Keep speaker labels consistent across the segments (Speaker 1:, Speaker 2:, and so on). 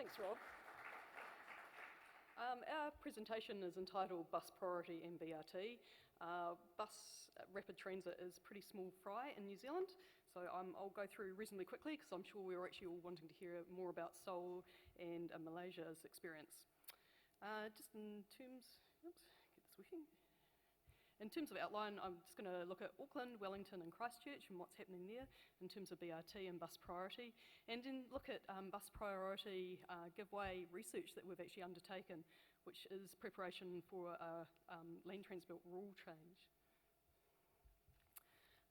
Speaker 1: Thanks, Rob. Our presentation is entitled Bus Priority and BRT. Bus rapid transit is pretty small fry in New Zealand, so I'll go through reasonably quickly because I'm sure we're actually all wanting to hear more about Seoul and Malaysia's experience. Just in terms, oops, get this working. In terms of outline, I'm just going to look at Auckland, Wellington and Christchurch and what's happening there in terms of BRT and bus priority, and then look at bus priority giveaway research that we've actually undertaken, which is preparation for a land transport rule change.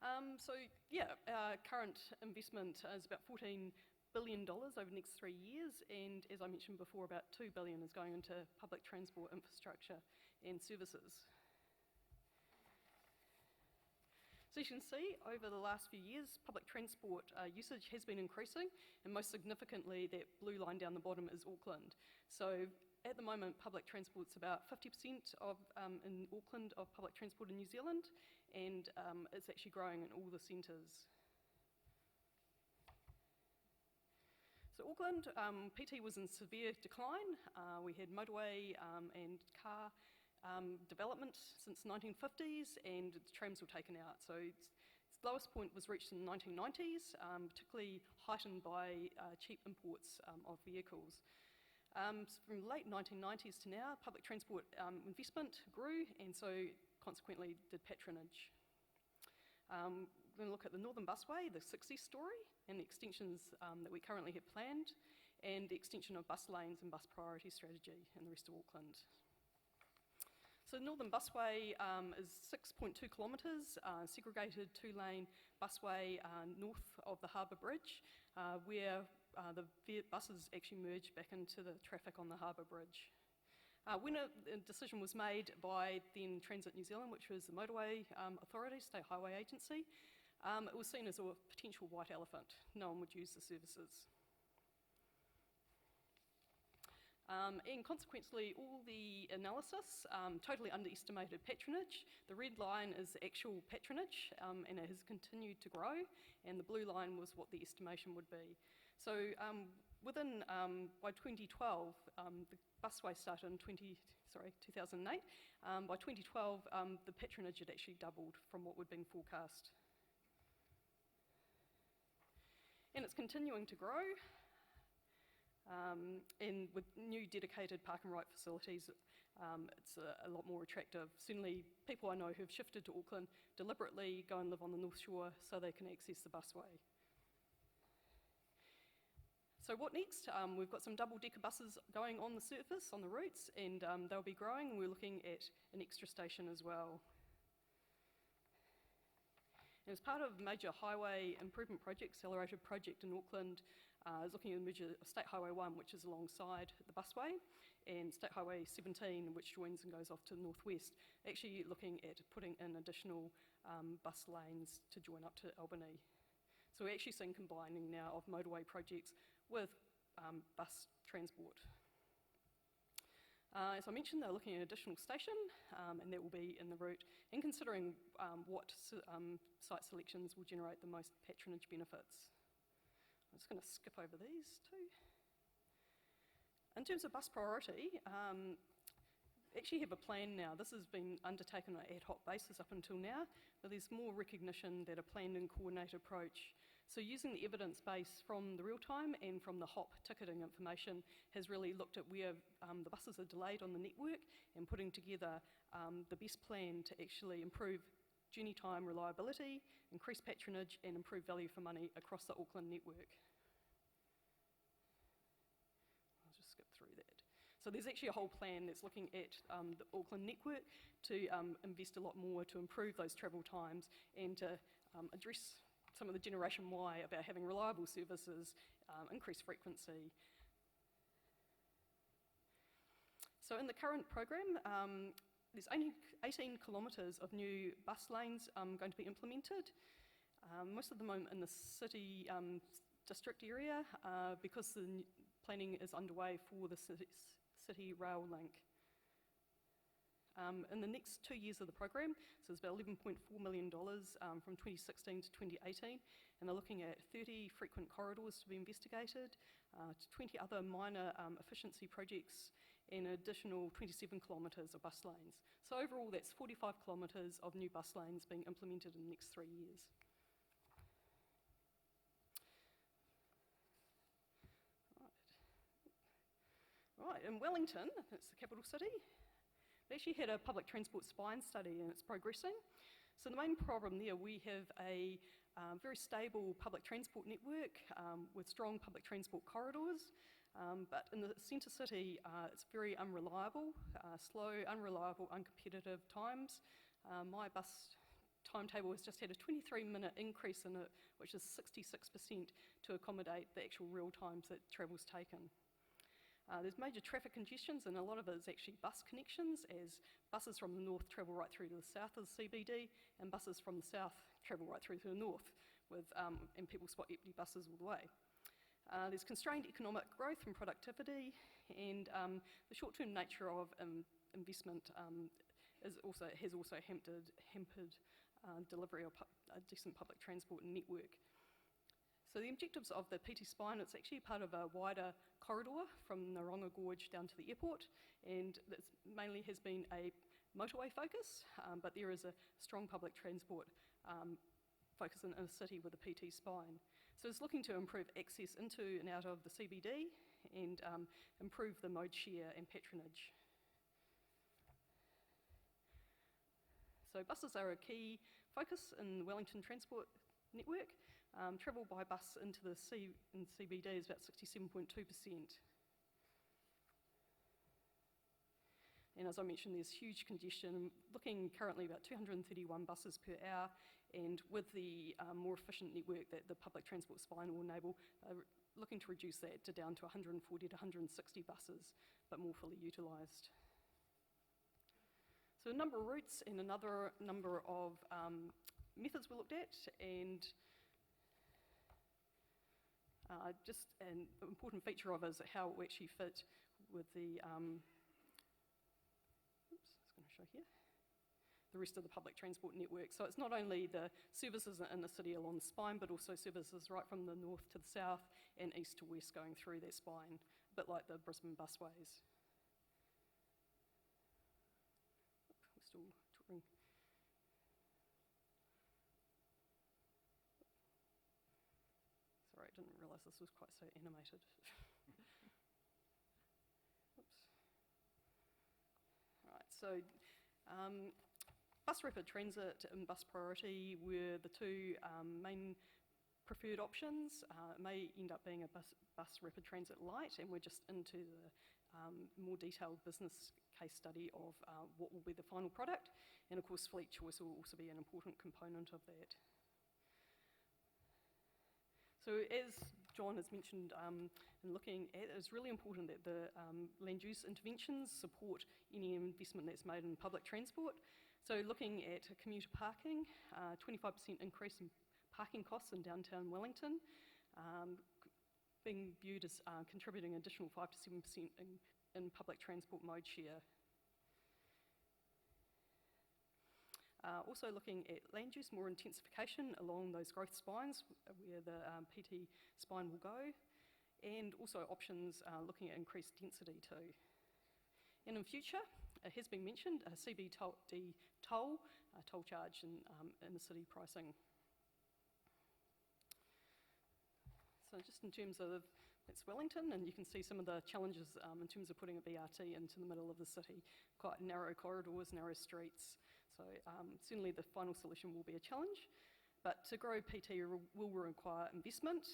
Speaker 1: Our current investment is about $14 billion over the next 3 years, and as I mentioned before, about $2 billion is going into public transport infrastructure and services. So you can see over the last few years, public transport usage has been increasing, and most significantly, that blue line down the bottom is Auckland. So at the moment, public transport's about 50% in Auckland of public transport in New Zealand, and it's actually growing in all the centres. So Auckland, PT was in severe decline. We had motorway and car development since the 1950s, and the trams were taken out. So its lowest point was reached in the 1990s, particularly heightened by cheap imports of vehicles. From the late 1990s to now, public transport investment grew, and so consequently did patronage. We're going to look at the Northern Busway, the success story, and the extensions that we currently have planned, and the extension of bus lanes and bus priority strategy in the rest of Auckland. So the Northern Busway is 6.2 kilometres, segregated two-lane busway north of the Harbour Bridge, where the buses actually merge back into the traffic on the Harbour Bridge. When a decision was made by then Transit New Zealand, which was the Motorway Authority, State Highway Agency, it was seen as a potential white elephant. No one would use the services. And consequently, all the analysis totally underestimated patronage. The red line is actual patronage, and it has continued to grow, and the blue line was what the estimation would be. So by 2012, the busway started in 2008. By 2012, the patronage had actually doubled from what would have been forecast. And it's continuing to grow. And with new dedicated park and ride facilities, it's a lot more attractive. Certainly, people I know who've shifted to Auckland deliberately go and live on the North Shore so they can access the busway. So what next? We've got some double-decker buses going on the surface, on the routes, and they'll be growing. We're looking at an extra station as well. And as part of a major highway improvement project, accelerated project in Auckland, is looking at the merger of State Highway 1, which is alongside the busway, and State Highway 17, which joins and goes off to the northwest, actually looking at putting in additional bus lanes to join up to Albany. So we're actually seeing combining now of motorway projects with bus transport. As I mentioned, they're looking at an additional station, and that will be in the route, and considering what site selections will generate the most patronage benefits. I'm just going to skip over these two. In terms of bus priority, actually have a plan now. This has been undertaken on an ad hoc basis up until now, but there's more recognition that a planned and coordinated approach. So using the evidence base from the real-time and from the HOP ticketing information has really looked at where the buses are delayed on the network and putting together the best plan to actually improve journey time reliability, increase patronage and improve value for money across the Auckland network. I'll just skip through that. So there's actually a whole plan that's looking at the Auckland network to invest a lot more to improve those travel times and to address some of the Generation Y about having reliable services, increased frequency. So in the current program, there's only 18 kilometres of new bus lanes going to be implemented. Most of them are in the city district area because the planning is underway for the city rail link. In the next 2 years of the program, so it's about $11.4 million from 2016 to 2018, and they're looking at 30 frequent corridors to be investigated, 20 other minor efficiency projects, and an additional 27 kilometres of bus lanes. So overall, that's 45 kilometres of new bus lanes being implemented in the next 3 years. Right, in Wellington, it's the capital city, they actually had a public transport spine study and it's progressing. So the main problem there, we have a very stable public transport network with strong public transport corridors, but in the centre city, it's very unreliable, slow, unreliable, uncompetitive times. My bus timetable has just had a 23-minute increase in it, which is 66% to accommodate the actual real times that travel's taken. There's major traffic congestions, and a lot of it is actually bus connections, as buses from the north travel right through to the south of the CBD, and buses from the south travel right through to the north, and people spot empty buses all the way. There's constrained economic growth and productivity, and the short-term nature of investment has also hampered delivery of a decent public transport network. So the objectives of the PT Spine, it's actually part of a wider corridor from Naronga Gorge down to the airport, and it mainly has been a motorway focus, but there is a strong public transport focus in the city with the PT Spine. So it's looking to improve access into and out of the CBD and improve the mode share and patronage. So buses are a key focus in the Wellington transport network. Travel by bus into the CBD is about 67.2%. And as I mentioned, there's huge congestion, looking currently about 231 buses per hour, and with the more efficient network that the public transport spine will enable, looking to reduce that to down to 140 to 160 buses, but more fully utilised. So a number of routes and another number of methods were looked at, and just an important feature of it is how it will actually fit with the, the rest of the public transport network. So it's not only the services in the city along the spine, but also services right from the north to the south and east to west going through that spine, a bit like the Brisbane busways. We're still touring. Sorry, I didn't realise this was quite so animated. Oops. Right, so Bus Rapid Transit and Bus Priority were the two main preferred options. It may end up being a bus Rapid Transit Lite, and we're just into the more detailed business case study of what will be the final product, and of course fleet choice will also be an important component of that. So as John has mentioned in looking at, it's really important that the land use interventions support any investment that's made in public transport. So looking at commuter parking, 25% increase in parking costs in downtown Wellington, being viewed as contributing additional 5 to 7% in public transport mode share. Also looking at land use, more intensification along those growth spines where the PT spine will go, and also options looking at increased density too. And in future, it has been mentioned, a CBD toll charge in the city pricing. So just in terms of, that's Wellington, and you can see some of the challenges in terms of putting a BRT into the middle of the city. Quite narrow corridors, narrow streets. So certainly the final solution will be a challenge, but to grow PT will require investment.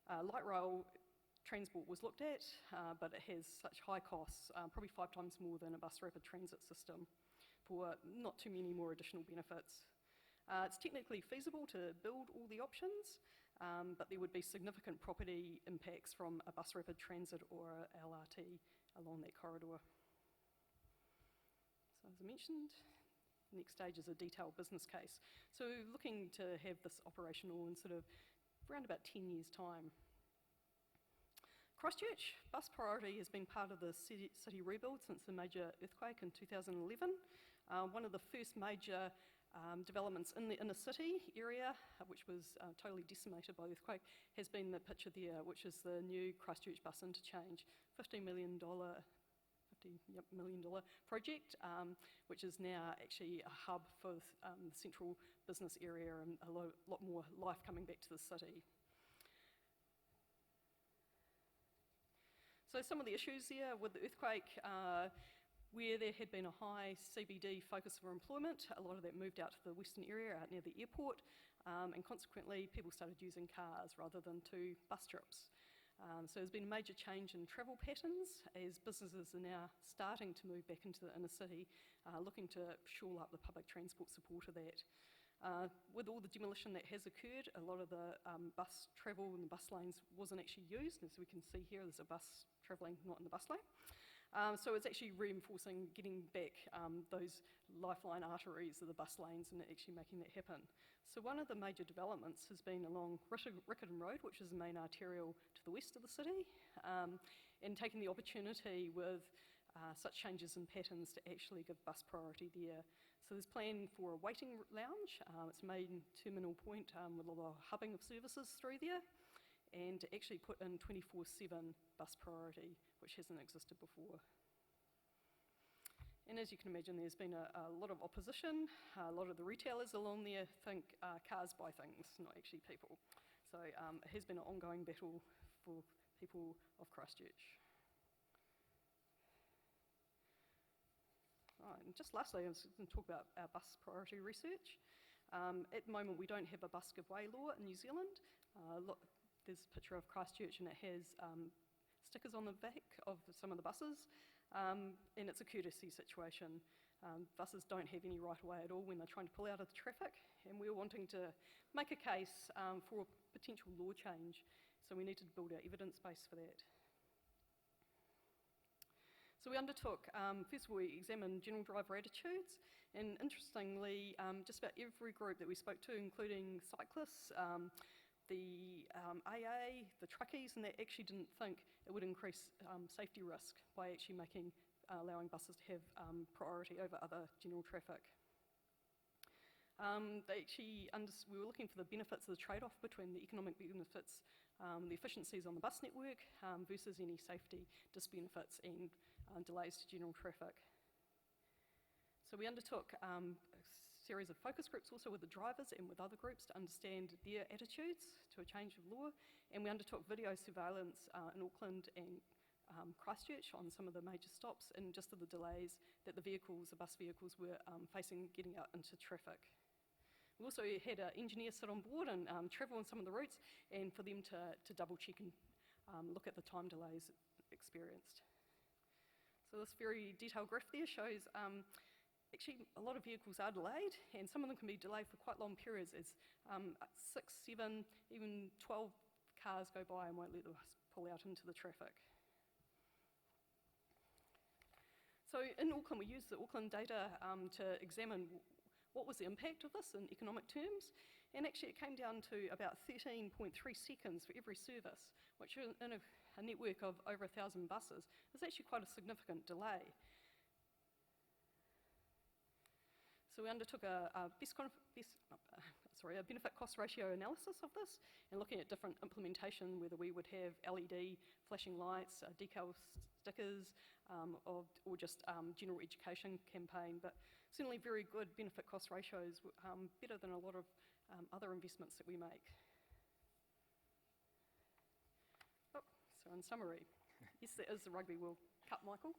Speaker 1: Light rail transport was looked at, but it has such high costs, probably 5 times more than a bus rapid transit system, for not too many more additional benefits. It's technically feasible to build all the options, but there would be significant property impacts from a bus rapid transit or a LRT along that corridor. So as I mentioned, the next stage is a detailed business case. So looking to have this operational in sort of around about 10 years' time. Christchurch, Bus Priority has been part of the city rebuild since the major earthquake in 2011. One of the first major Developments in the inner city area, which was totally decimated by the earthquake, has been the picture there, which is the new Christchurch bus interchange, $50 million project, which is now actually a hub for the central business area and a lot more life coming back to the city. So some of the issues there with the earthquake, where there had been a high CBD focus for employment, a lot of that moved out to the western area, out near the airport, and consequently people started using cars rather than 2 bus trips. So there's been a major change in travel patterns as businesses are now starting to move back into the inner city, looking to shore up the public transport support of that. With all the demolition that has occurred, a lot of the bus travel and the bus lanes wasn't actually used. As we can see here, there's a bus travelling not in the bus lane. So it's actually reinforcing getting back those lifeline arteries of the bus lanes and actually making that happen. So one of the major developments has been along Riccarton Road, which is the main arterial to the west of the city, and taking the opportunity with such changes in patterns to actually give bus priority there. So there's plan for a waiting lounge. It's a main terminal point with a lot of hubbing of services through there, and to actually put in 24/7 bus priority, which hasn't existed before. And as you can imagine, there's been a lot of opposition. A lot of the retailers along there think cars buy things, not actually people. So it has been an ongoing battle for people of Christchurch. Right, and just lastly, I was going to talk about our bus priority research. At the moment, we don't have a bus give way law in New Zealand. There's a picture of Christchurch and it has stickers on the back of some of the buses, and it's a courtesy situation. Buses don't have any right of way at all when they're trying to pull out of the traffic, and we're wanting to make a case for potential law change, so we need to build our evidence base for that. So we undertook, first of all, we examined general driver attitudes, and interestingly, just about every group that we spoke to, including cyclists, the AA, the truckies, and they actually didn't think it would increase safety risk by actually allowing buses to have priority over other general traffic. We were looking for the benefits of the trade-off between the economic benefits, the efficiencies on the bus network versus any safety disbenefits and delays to general traffic. So we undertook series of focus groups also with the drivers and with other groups to understand their attitudes to a change of law, and we undertook video surveillance in Auckland and Christchurch on some of the major stops and just of the delays that the bus vehicles were facing getting out into traffic. We also had an engineer sit on board and travel on some of the routes, and for them to double check and look at the time delays experienced. So this very detailed graph there shows actually, a lot of vehicles are delayed, and some of them can be delayed for quite long periods as 6, 7, even 12 cars go by and won't let the bus pull out into the traffic. So in Auckland, we used the Auckland data to examine what was the impact of this in economic terms, and actually it came down to about 13.3 seconds for every service, which in a network of over 1,000 buses is actually quite a significant delay. So we undertook a benefit cost ratio analysis of this and looking at different implementation, whether we would have LED flashing lights, decal stickers, or just general education campaign, but certainly very good benefit cost ratios, better than a lot of other investments that we make. Oh, so in summary, yes, there is the Rugby World Cup, Michael.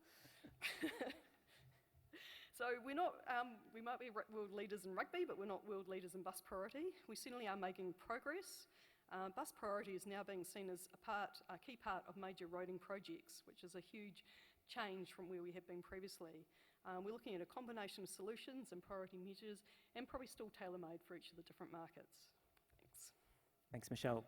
Speaker 1: So we're not, we might be world leaders in rugby, but we're not world leaders in bus priority. We certainly are making progress. Bus priority is now being seen as a key part of major roading projects, which is a huge change from where we have been previously. We're looking at a combination of solutions and priority measures, and probably still tailor-made for each of the different markets. Thanks.
Speaker 2: Thanks, Michelle.